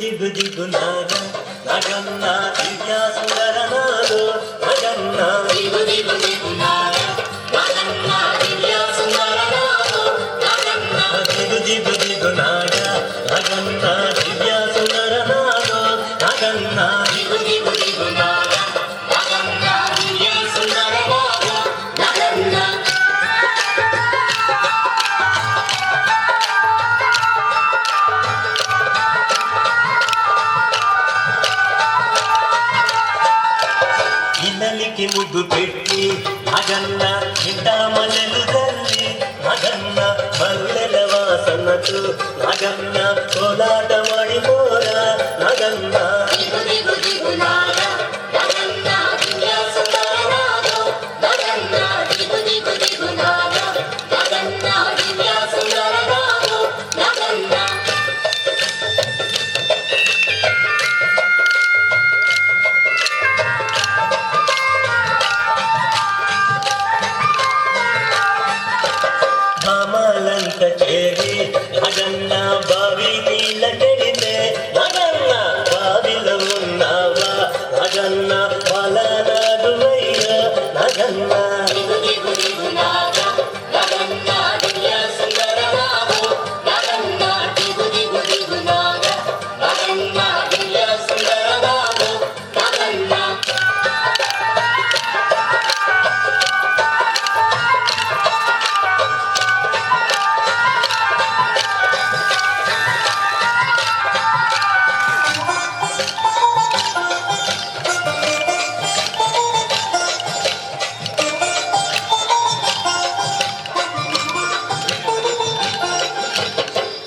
దిగు దిగు నాగ నగన్న దివ్యా సుందర నాదో నగన్న దిగు దిగు దిగు నాగ నగన్న దివ్యా సుందర నాదో నగన్న దిగు దిగు దిగు నాగ నగన్న దివ్యా సుందర నాదో నగన్న దిగు దిగు దిగు నాగ నగన్న దివ్యా సుందర నాదో నగన్న ఇన్నలికి ముగ్గు పెట్టి నగన్న చింతామణెలు తల్లి నగన్న మల్లెల వాసనకు నగన్న కోలాటమాడిపోరా నగన్న దిగు దిగు దిగు నాగ నగన్న దివ్యా సుందర నాదో నగన్న దిగు దిగు దిగు నాగ నగన్న దివ్యా సుందర నాదో నగన్న భామాలంత చేరి నగన్న బావి నీళ్ళ కెడితే నగన్న బావిలో ఉన్నావా నగన్న బలనాడువయ్యా నగన్న దిగు దిగు దిగు నాగ నగన్న దివ్యా సుందర నాదో నగన్న దిగు దిగు దిగు నాగ నగన్న దివ్యా సుందర నాదో నగన్న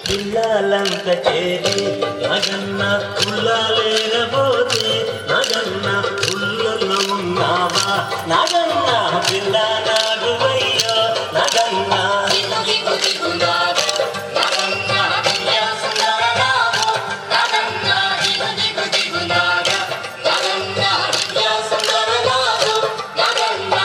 పిల్లలంత చేరి నగన్న పుల్లలేరబోతే నగన్న పుల్లలో ఉన్నావా నగన్న పిల్లనాడువయ్యో నగన్న దిగు దిగు దిగు నాగ నగన్న దివ్యా సుందర నాదో నగన్న దిగు దిగు దిగు నాగ నగన్న దివ్యా సుందర నాదో నగన్న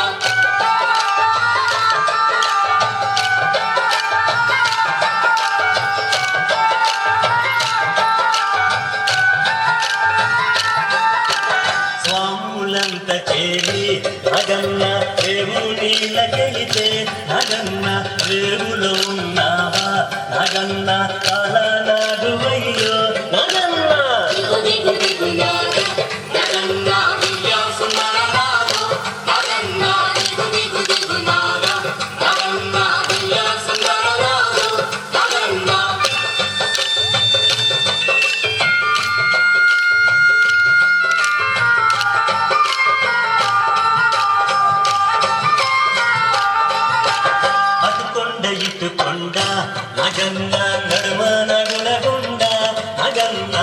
స్వాములంత చేరి నగన్న రేవునీళ్ళకెళితే నగన్న రేవులో ఉన్నావా నగన్న కాలనాడువయ్యో నగన్న దిగు దిగు దిగు నాగ నగన్న దివ్యా సుందర నాదో నగన్న దిగు దిగు దిగు నాగ నగన్న దివ్యా సుందర నాదో నగన్న అటుకొండ ఇటుకొండ నగన్న నడుమ నగులగుండ నగన్న